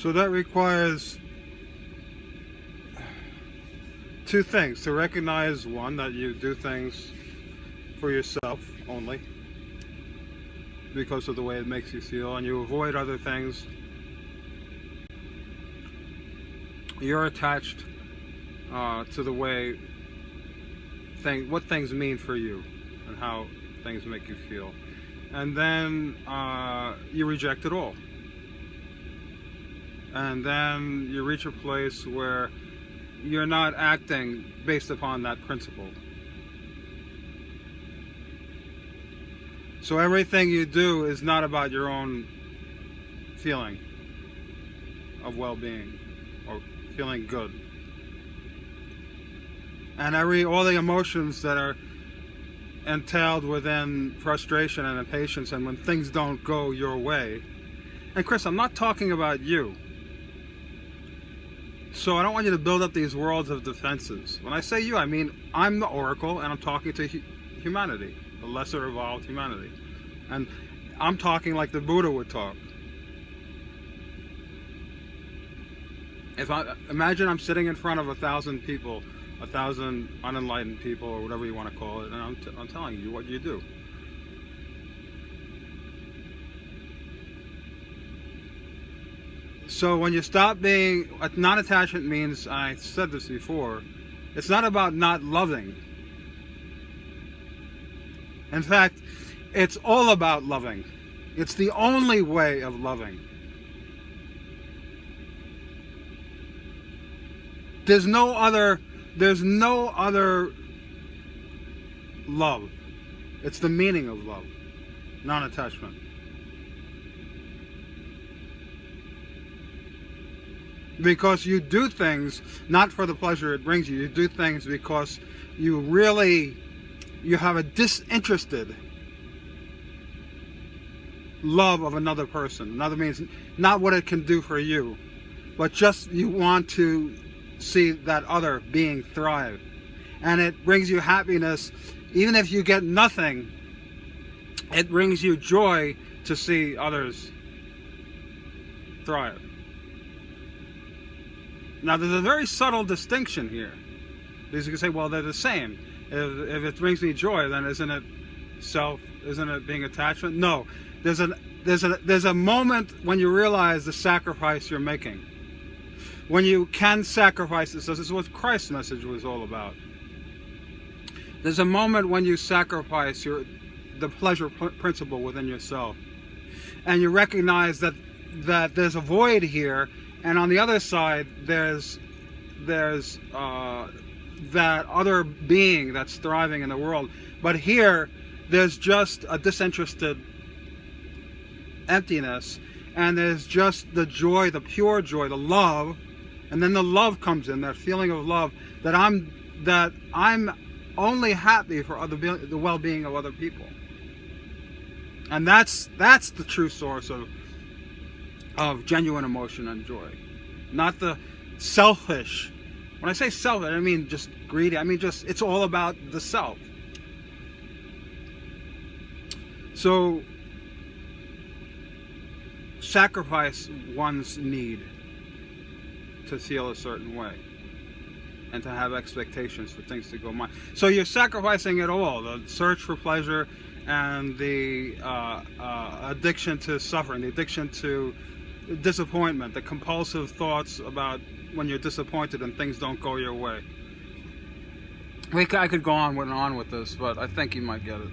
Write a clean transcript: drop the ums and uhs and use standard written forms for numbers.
So that requires two things: to recognize, one, that you do things for yourself only because of the way it makes you feel, and you avoid other things. You're attached to the way what things mean for you and how things make you feel, and then you reject it all, and then you reach a place where you're not acting based upon that principle. So everything you do is not about your own feeling of well-being or feeling good. And all the emotions that are entailed within frustration and impatience, and when things don't go your way. And Chris, I'm not talking about you. So I don't want you to build up these worlds of defenses. When I say you, I mean I'm the oracle, and I'm talking to humanity, the lesser evolved humanity. And I'm talking like the Buddha would talk. Imagine I'm sitting in front of 1,000 people, 1,000 unenlightened people, or whatever you want to call it, and I'm telling you what you do. So when you stop being, non-attachment means, I said this before, it's not about not loving. In fact, it's all about loving. It's the only way of loving. There's no other love. It's the meaning of love, non-attachment. Because you do things not for the pleasure it brings you. You do things because you have a disinterested love of another person. Another means not what it can do for you, but just you want to see that other being thrive. And it brings you happiness. Even if you get nothing, it brings you joy to see others thrive. Now, there's a very subtle distinction here, because you can say, well, they're the same. If it brings me joy, then isn't it being attachment? No. There's a moment when you realize the sacrifice you're making. When you can sacrifice this is what Christ's message was all about. There's a moment when you sacrifice the pleasure principle within yourself, and you recognize that there's a void here, and on the other side there's that other being that's thriving in the world. But here there's just a disinterested emptiness, and there's just the joy, the pure joy, the love, and then the love comes in, that feeling of love, that I'm only happy for the well-being of other people. And that's the true source of genuine emotion and joy. Not the selfish. When I say selfish, I don't mean just greedy. I mean just it's all about the self. So sacrifice one's need to feel a certain way and to have expectations for things to go my. So you're sacrificing it all, the search for pleasure and the addiction to suffering, the addiction to disappointment, the compulsive thoughts about when you're disappointed and things don't go your way. I could go on and on with this, but I think you might get it.